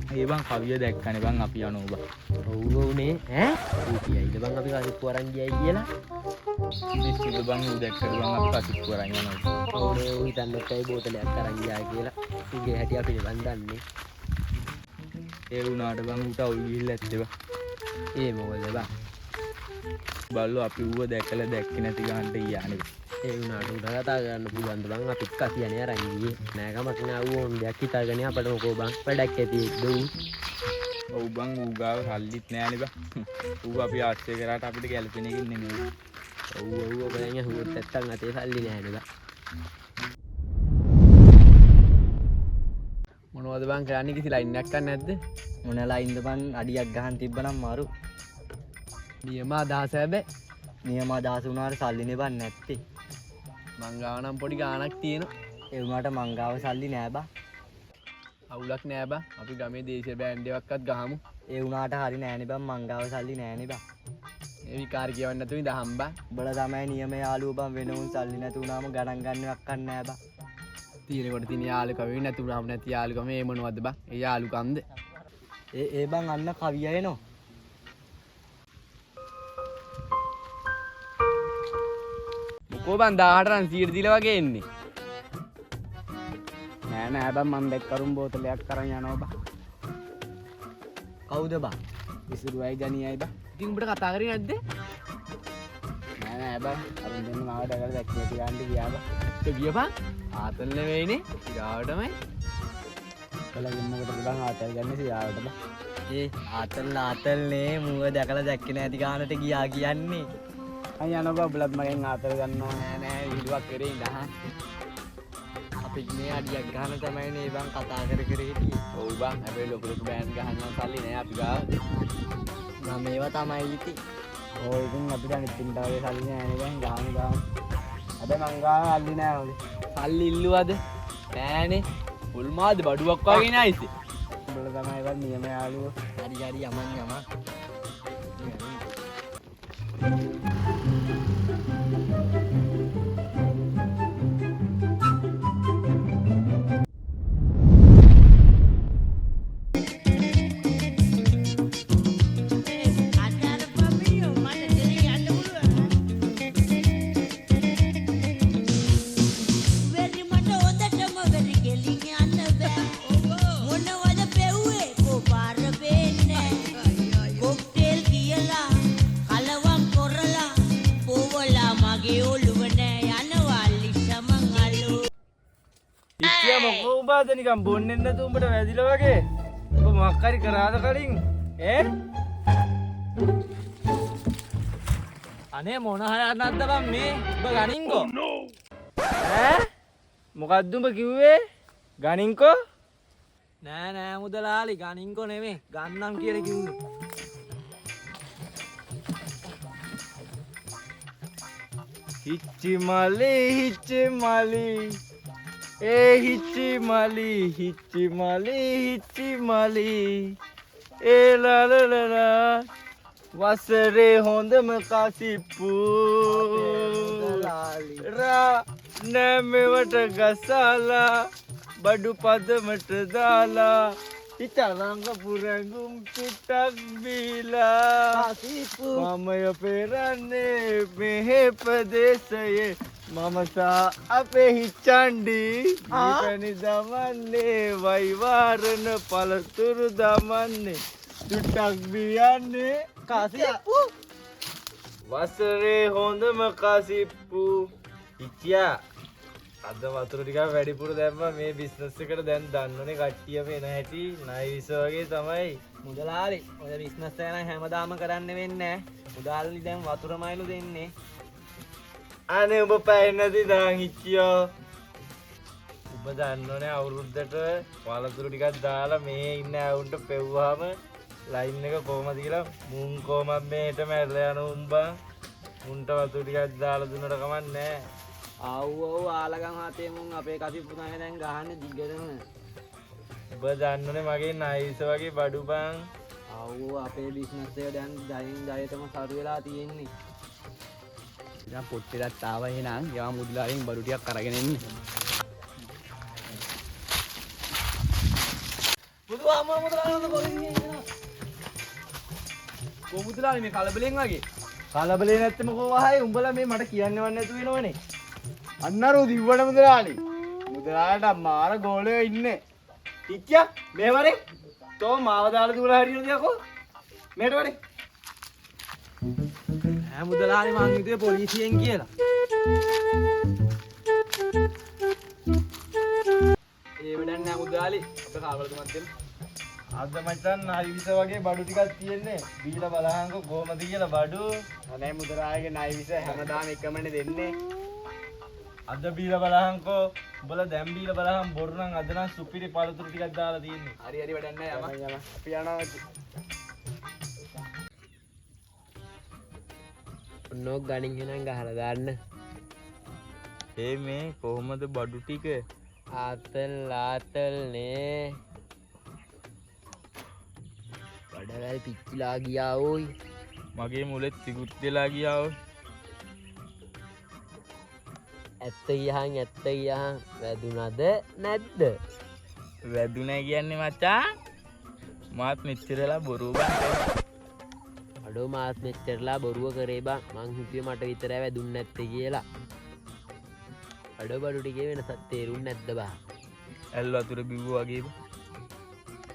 ඒ බං කවිය දැක්කනේ බං අපි යනවා බං. ඔව් උනේ ඈ ඌ කියයිද බං අපි කසිප්පු අරන් ගියයි කියලා. පිස්සුද බං ඌ දැක්කද බං අපි කසිප්පු අරන් යනවා. ඕනේ ඌ හිතන්නත් ඇයි බෝතලයක් අරන් ගියා කියලා. ඌගේ හැටි අපිට බං දන්නේ. ඒ වුණාට බං ඌට අවුල් ගිහිල්ලා ඇත්තේ බං. ඒ මොකද බං? බල්ලෝ අපි ඌව දැකලා දැක්කේ නැති ගන්නට ගියානේ. ඒ වුණාට උඩ කතා කරන්න පුළුවන් ද බං අපිත් කසියනේ අරන් ගියේ. නෑ කමක් නෑ ඌ ඕන දෙයක් හිතාගෙන අපට මොකෝ බං වැඩක් ඇති එක්ද ඌ. ඔව් බං ඌ ගාව සල්ලිත් නෑනේ බං. ඌ අපි ආශ්‍රය කරාට අපිට ගැලපෙන එකක් නෙමෙයි. ඔව් ඔව් ඔබ දැන් හුවොත් නැත්තම් අතේ සල්ලි නෑනේ බං. මොනවද බං කරන්නේ කිසි ලයින් එකක් ගන්න නැද්ද? මොන ලයින්ද බං අඩියක් ගහන් තිබ්බනම් මාරු. නියම අදහස හැබැයි නියම අදහස වුණාට සල්ලිනේ බං නැත්තේ. මං ගාව නම් පොඩි ගාණක් තියෙනවා. ඒ වුණාට මං ගාව සල්ලි නෑ බං. අවුලක් නෑ බං. අපි ගමේ දේශීය බෑන්ඩ් එකක්වත් ගහමු. ඒ වුණාට හරි නෑනේ බං මං ගාව සල්ලි නෑනේ බං. ඒ විකාර කියවන්න නැතුව ඉඳහම් බං. උඹලා තමයි නියම යාළුවෝ බං වෙන උන් සල්ලි නැති වුණාම ගණන් ගන්නවක් කන්නේ නෑ බං. තියෙනකොට තියෙන යාළුකම වෙන්නේ නැතුණාම නැති යාළුකම ඒ මොනවද බං? ඒ යාළුකම්ද? ඒ බං අන්න කවිය එනවා. මොකෝ බං 18 රන් 100 දීලා වගේ එන්නේ. නෑ බං මං බෙක්කරුම් බෝතලයක් අරන් යනවා බං. කවුද බං? විසුරුවයි ජනියයි බං. ඉතින් උඹට කතා කරේ නැද්ද? නෑ බං අරුන් දෙන්න මාව දැකලා දැක්කේ ගන්න ගියා බං. ඒ ගිය බං. ආතල් නෙවෙයිනේ. ඉරාවටමයි. කලගෙන් මොකටද බං ආතල් ගන්නේ සියාවට බං. ඒ ආතල්නේ මුව දැකලා දැක්කේ නැති ගානට ගියා කියන්නේ. අය යනවා බබලත් මගෙන් ආතල් ගන්නවා. නෑ විදුවක් කරේ ඉඳහන්. අපි මේ අඩියක් ගන්න තමයි නේ බං කතා කර හිටියේ. ඔව් බං. හැබැයි ලොකු බෑන්ඩ් ගහන්න සල්ලි නෑ අපි ගාව. මම මේවා තමයි ඉති. ඔය ඉතින් අපිට අනිත් පින්ඩාවේ සල්ලි නෑනේ බං ගාමු. හැබැයි මං ගාව සල්ලි නෑ ඔලි. සල්ලි ඉල්ලුවද? නෑනේ. මුල් මාද බඩුවක් වගේ නයිද? උඹලා තමයි වත් නියම යාළුවෝ. හරි යමන්. මොකෝ උඹද නිකන් බොන්නේ නැතුව උඹට වැදිලා වගේ. උඹ මොකක් හරි කරාද කලින්? ඈ? අනේ මොන හරයක් නැද්ද බං මේ? ඔබ ගනින්කෝ. ඈ? මොකද්ද උඹ කිව්වේ? ගනින්කෝ? නෑ මුදලාලි ගනින්කෝ නෙමෙයි. ගන්නම් කියලා කිව්වේ. හිච්චි මලි හිච්චි මලි ඒ ලලලලා වසරේ හොඳම කසිප්පු රා නැමෙවට ගසාලා බඩු පදමට දාලා ඉතලංග පුරඟුම් චුට්ටක් බීලා මමය පෙරන්නේ මෙහෙ ප්‍රදේශයේ මම සා අපේ හිච්චන්ඩි දීපැණි දමන්නේ වයිවාරණ පළතුරු දමන්නේ චුට්ටක් බියන්නේ කසිප්පු වසරේ හොඳම කසිප්පු හිච්චියා අද වතුර ටිකක් වැඩිපුර දැම්මා මේ බිස්නස් එකට දැන් දන්නෝනේ කට්ටියම එන හැටි නයිස් වගේ තමයි මුදලාලි ඔය බිස්නස් එක නම් හැමදාම කරන්න වෙන්නේ නෑ මුදලාලි දැන් වතුරමයිලු දෙන්නේ අනේ ඔබ පැහැෙන්නදී දාන් හිච්චියෝ ඔබ දන්නෝනේ අවුරුද්දට වලතුරු ටිකක් දාලා මේ ඉන්න ඇවුන්ට පෙව්වහම ලයින් එක කොහමද කියලා මුන් කොහමද මේට මැරලා යන උඹ මුන්ට වතුරු ටිකක් දාලා දුන්නට කමක් නෑ ආව් ආලගම් හතේ මුන් අපේ කසිප්පු තමයි දැන් ගහන්නේ දිගටම ඔබ දන්නෝනේ මගේ නයිස් වගේ බඩු බං ආව් අපේ බිස්නස් එක දැන් ජයතම සරු වෙලා තියෙන්නේ ඉතින් පොට්ටේට ආව එහෙනම් යා මුදලාලින් බඩු ටිකක් අරගෙන එන්න බුදු අම්මා මුදලාලි පොලිසියෙන් එනවා. කො මුදලාලි මේ කලබලෙන් වගේ. කලබලේ නැත්තම කොහොමයි උඹලා මේ මට කියන්නේවත් නැතු වෙනවනේ. අන්නරෝ දිව්වන මුදලාලි. මුදලාලට මාර ගෝලයෝ ඉන්නේ. ඉච්චා මේ වරේ තෝ මාව දාලා දුවලා හරියනද යකෝ. මේට වරේ. ඈ මුදලාලි මං හිතුවේ පොලිසියෙන් කියලා. ඒ වැඩක් නෑ මුදලාලි. අපේ කාවලතුමත් දෙන්න. අද මචන් හරි විස වගේ බඩු ටිකක් තියෙන්නේ. බීලා බලහන්කෝ කොහමද කියලා බඩු. අනේ මුදලාගේ ණය විස හැමදාම එකමනේ දෙන්නේ. අද බීලා බලහන්කෝ. උඹලා දැන් බීලා බලහන් බොරු නම් අද නම් සුපිරි පළතුරු ටිකක් දාලා තියෙන්නේ. හරි හරි වැඩක් නෑ යම. අපි යනවා. ඔන්නෝ ගණින් එනන් ගහලා දාන්න. ඒ මේ කොහමද බඩු ටික? ආතල් නේ. බඩවැල් පිච්චිලා ගියා ඕයි. මගේ මුලෙත් තිකුත් වෙලා ගියා ඔය. ඇත්ත ගියහන් වැදුනද නැද්ද? වැදුනා කියන්නේ මචං මාත් මෙච්චරලා බොරුව ගන්න. අඩෝ මාත් මෙච්චරලා බොරුව කරේ බං. මං හිතුවේ මට විතරයි වැදුන්නේ නැත්තේ කියලා. අඩෝ බඩු ටිකේ වෙනසක් තේරුන්නේ නැද්ද බා? ඇල් වතුර බිව්වා වගේ.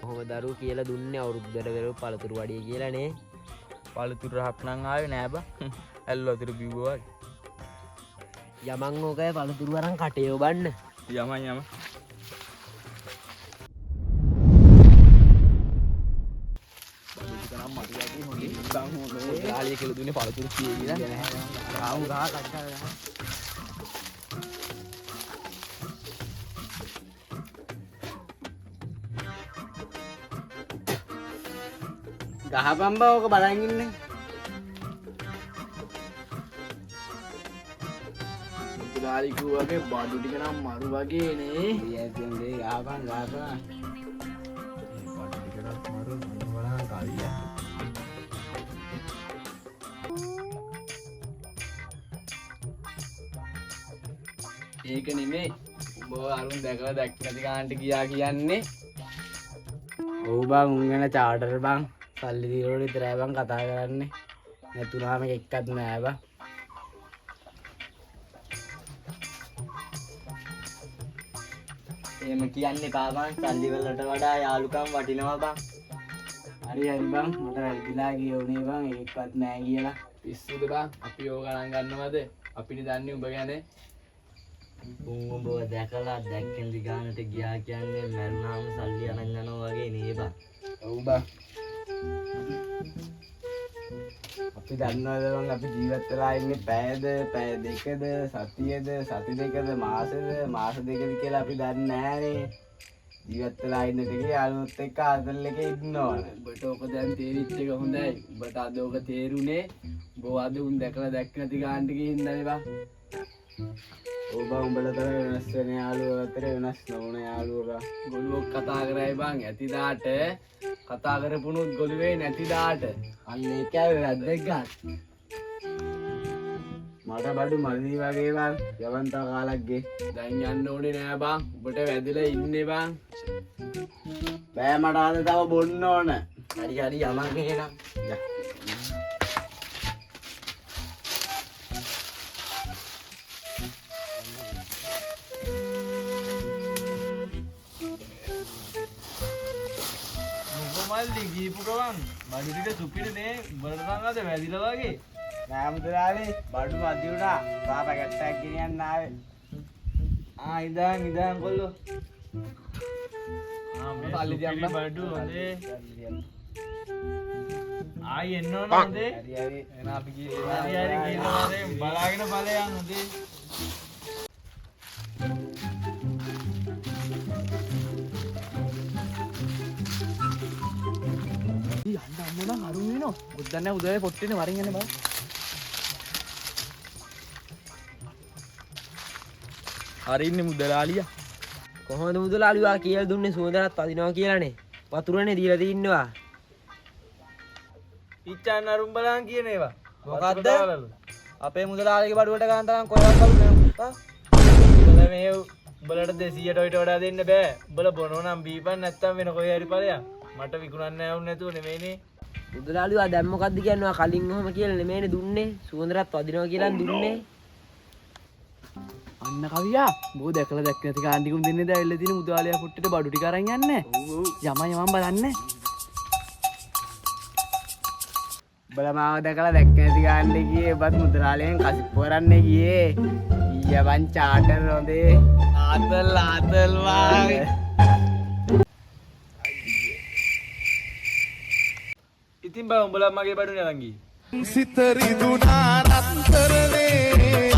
කොහොම දරුවෝ කියලා දුන්නේ අවුරුද්දට පෙර පළතුරු වඩිය කියලා නේ. පළතුරු රහක් නම් ආවේ නෑ බං. ඇල් වතුර බිව්වා වගේ. යමන් ඕකයි පළතුරු අරන් කටේ ඔබන්න. යම. ලාලිය කියලා දුන්නේ පළතුරු කීයේ කියලා. ආවු ගහ කඩ. ගහපන් බා ඕක බලන් ඉන්නේ. මුදලාලි කිව්වාගේ බඩු ටික නම් මරු වගේ නේ. ඊයන් දෙයි ගහපන්. බඩු ටිකක් මරු බලහන් කාලිය. ඒක නෙමෙයි. උඹ අරුන් දැකලා දැක්ක නැති ගානට ගියා කියන්නේ. ඔව් බං උන් වෙන චාටර් බං. සල්ලි දීලා විතරයි බං කතා කරන්නේ. නැතුණාම එක්කත් නෑ බං. එහෙම කියන්නේ කාබන් සල්ලි වලට වඩා යාළුකම් වටිනවා බං. හරි බං මට වැරදිලා ගියේ උනේ බං ඒකවත් නෑ කියලා. පිස්සුද බං? අපි ඕක ගණන් ගන්නවද? අපිට දන්නේ උඹ ගැන. උඹව දැකලා දැක්කෙන් දිගානට ගියා කියන්නේ මරුණාම සල්ලි අරන් යනවා වගේ නේ බං. ඔව් බං. අපි දන්නවද බං අපි ජීවත් වෙලා ඉන්නේ පැයද පැය දෙකද සතියද සති දෙකද මාස දෙකද කියලා අපි දන්නේ නෑනේ. ජීවත් වෙලා ඉන්න ටිකේ යාළුවොත් එක්ක ආතල් එකේ ඉන්නවනේ. උඹට ඕක දැන් තේරිච්ච එක හොඳයි. උඹට අද ඕක තේරුනේ. උඹ අද උන් දැකලා දැක්ක නැති ගානට ගිහින් ඉන්නනේ බං. ඔව් බං උඹලා තමයි වෙනස් වෙන යාළුවෝ අතර වෙනස් නොවන යාළුවෝ බං. ගොළුවක් කතා කරයි බං ඇතිදාට කතා කරපුණුත් ගොළුවේ නැතිදාට. අන්න ඒකයි වැද්දෙක් ගන්න. මට බඩු මල්ලි වගේ බං යවන්තා කාලක් ගේ. දැන් යන්න ඕනේ නෑ බං. උඹට වැදලා ඉන්නේ බං. බෑ මට අද තව බොන්න ඕන. හරි යමන් එහෙනම්. මල්ලි ගීපු ගමන් බඩු ටික සුපිරි නේ. උඹලට නම් අද වැදිලා වගේ. නෑ මුදලාලි බඩු මදි වුණා. තා පැකට් එකක් ගෙනියන්න ආවේ. ඉඳන් කොල්ලෝ. මේ සල්ලි සුපිරි තියන්න. බඩු හොඳේ. ආයි එන්න ඕන හොඳේ. හරි හරි. එහෙනම් අපි ගියේ. හරි කියනවා හොඳේ. බලාගෙන ඵලයන් හොඳේ. යන්න අම්මලා අරුන් වෙනවා. බුද්දන්නේ උදේ පොට්ටේනේ වරින් යන්නේ බං. හරි ඉන්නේ මුදලාලියා. කොහොමද මුදලාලිවා කියලා දුන්නේ සුවඳනත් වදිනවා කියලානේ. වතුරනේ දීලා තින්නවා. ඉච්චාන් අරුම් බලන් කියන ඒවා. මොකද්ද? අපේ මුදලාලිගේ බඩුවට ගන්න තරම් කොහෙවත් බලු නෑ. උඹලා මේ උඹලට 200ට ඔයිට වඩා දෙන්න බෑ. උඹලා බොනෝ නම් බීපන් නැත්තම් වෙන කොහේ හරි ඵලයක්. මට විකුණන්න ඇවුන් නැතුව නෙමෙයිනේ. මුදලාලිවා දැන් මොකද්ද කියන්නේ? ඔයා කලින් ඔහම කියලා නෙමෙයිනේ දුන්නේ. සුවඳරත් වදිනවා කියලා දුන්නේ. අන්න කවියා බෝ දැකලා දැක්ක නැති කාණ්ඩිකුම් දෙන්නේ දැවිල්ල තියෙන මුදලාලියා පුට්ටේට බඩු ටික අරන් යන්නේ. යමන් බලන්න. උඹලා මාව දැකලා දැක්ක නැති ගාන්නේ ගියේ ඔබත් මුදලාලියෙන් කසිප්පු කරන්නේ ගියේ. ඊයවන් චාටර් රොඳේ. ආතල් වාගේ. ඉතින් බා උඹලා මගේ බඩුනේ අරන් ගියේ. සිත රිදුනා රත්තරනේ